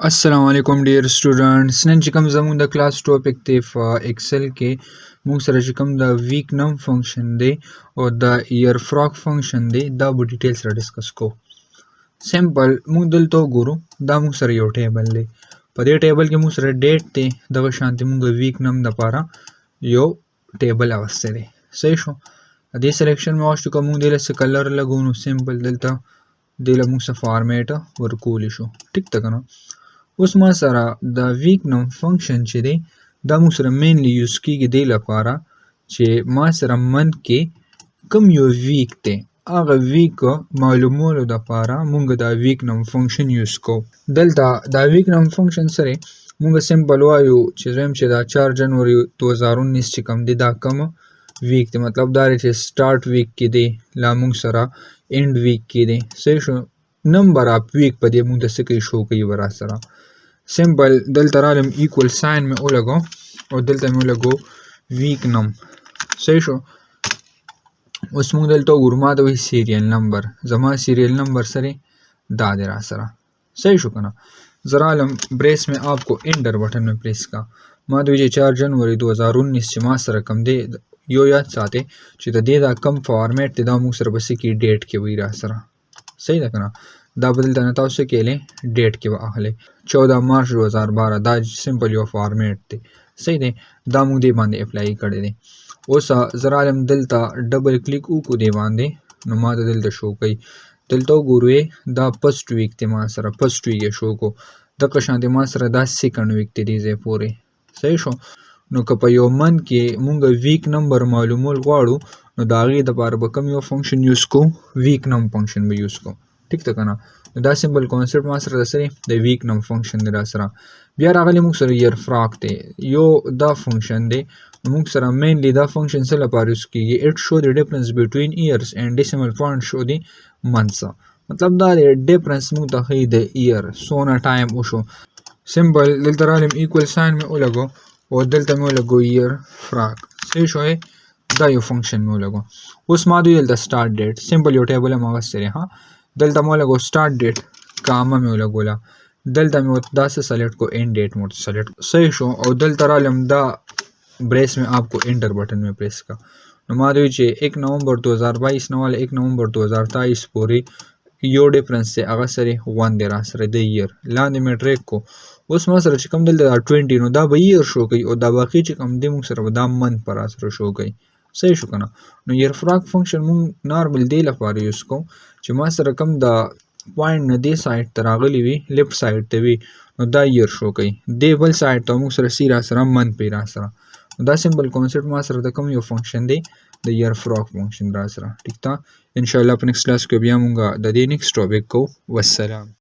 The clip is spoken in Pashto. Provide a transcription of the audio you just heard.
अस्सलाम वालेकुम dear students none چې کوم زموږ د کلاس ټاپک دی په ایکسل کې موږ سره چې کوم د ویک نم فنکشن دی او د ایر فراک فنکشن دی دا به ډیټیل سره ډیسکس کو سمپل موږ دلته وګورو دا موږ سره یو ټیبل دی په دې ټیبل کې موږ سره ډیټ دی دغه شانتي موږ ویک نم د لپاره یو ټیبل اوسته دی صحیح شو دې سلیکشن مې واستو کوم موږ دلته کلر لګونو سمپل دلته دله موږ سره فارمیټ ورکول شو ټیک تا کنه اوس ما سره د ویک نم فنکشن چې دی دا موږ سره مینلی یوز کیږي دی لپاره چې ما سره من کې کم یو ویک دی هغه ویک معلومولو د لپاره موږ دا ویک نم فنکشن یوز کو دلته دا ویک نم فنکشن سره موږ سمپل وایو چې زم چې دا 4 جنوري 2019 چې کوم دی دا کوم ویک دی مطلب دا چې سٹارټ ویک کې دی لا موږ سره اینڈ ویک کې دی صحیح شو نمبر اپ ویک په دې موږ د سکه شو کوي ورا سره سمپل دلته رالم ایکوال ساين مې ولګو او دلته مې ولګو ویک نم صحیح شو اوس موږ دلته ورما د سیریل نمبر زما سیریل نمبر سره دا دی را سره صحیح شو کنه زرالم ब्रेस में आपको एंटर बटन में प्रेस का ما دوی 4 जनवरी 2019 چې ما سره کم دی یو یاد ساتي چې د دې دا کم فارمیټ دی دا موږ سره بس کی ډیټ کې وی را سره صحیح ده کنه دا بدل نه تاسو کې له ډیټ کې واخلې 14 مارچ 2012 دا سمپل یو فارمیټ دی صحیح دی دا موږ دی باندې اپلای کړی دی اوس زرالم دلته ډبل کلیک وکړو دی باندې نو ما دلته شو کوي دلته وګورئ دا فرست ویک دی ما سره فرست ویک شو کو د قشان دی ما سره دا سیکنډ ویک دی زه پوره صحیح شو نو که په یو من کې مونږ ویک نمبر معلومول غواړو نو دا غي د لپاره به کوم یو فنکشن یوز کو ویک نم فنکشن به یوز کو ټیک ته کنه دا سمبل کانسپټ ما سره سره د ویک نم فنکشن دی سره بیا راغلی موږ سره ایر فراک دی یو دا فنکشن دی موږ سره مینلی دا فنکشن سره لپاره یوز کیږي اټ شو دی ډیفرنس بټوین ایئرز اینڈ ډیسیمل پوینټ شو دی منث مطلب دا ډیفرنس موږ ته هي د ایئر سونه ټایم وشو سمبل دلته رالم ایکوال ساين مې ولګو او دلته مې ولګو ایر فراک صحیح شوی دا یو فنکشن مې ولګو اوس ما دوی دلته سٹارټ ډیټ سمپل یو ټیبل ما غوښتره ها دلته مې ولګو سٹارټ ډیټ کامه مې ولګولا دلته مې دا څه سلیکټ کو اینڈ ډیټ موږ سلیکټ صحیح شو او دلته رالم دا ब्रेस में आपको एंटर बटन में प्रेस का نو ما دوی چې 1 نومبر 2022 نو 1 نومبر 2023 پورې یو ډیفرنس سے هغه سره 1 دی را سره د ایئر لاندې مې ټریک کو اوس ما سره چې کوم دلته 20 نو دا به ایئر شو کوي او دا باقي چې کوم دی موږ سره دا من پر سره شو کوي صحیح شو کنه نو ایر فراک فنکشن موږ نارمل دی لپاره یوز کوم چې ما سره کوم دا پوینټ نه دی سایډ ته راغلی وي لیفت سایډ ته وي نو دا ایئر شو کوي دی بل سایډ ته موږ سره سیرا سره من پی را سره دا سمبل کانسپټ ما سره د کوم یو فنکشن دی د ایر فراک فنکشن را سره ټیک تا ان شاء الله په نیکسٹ کلاس کې بیا موږ د دې نیکسٹ ټاپک کو والسلام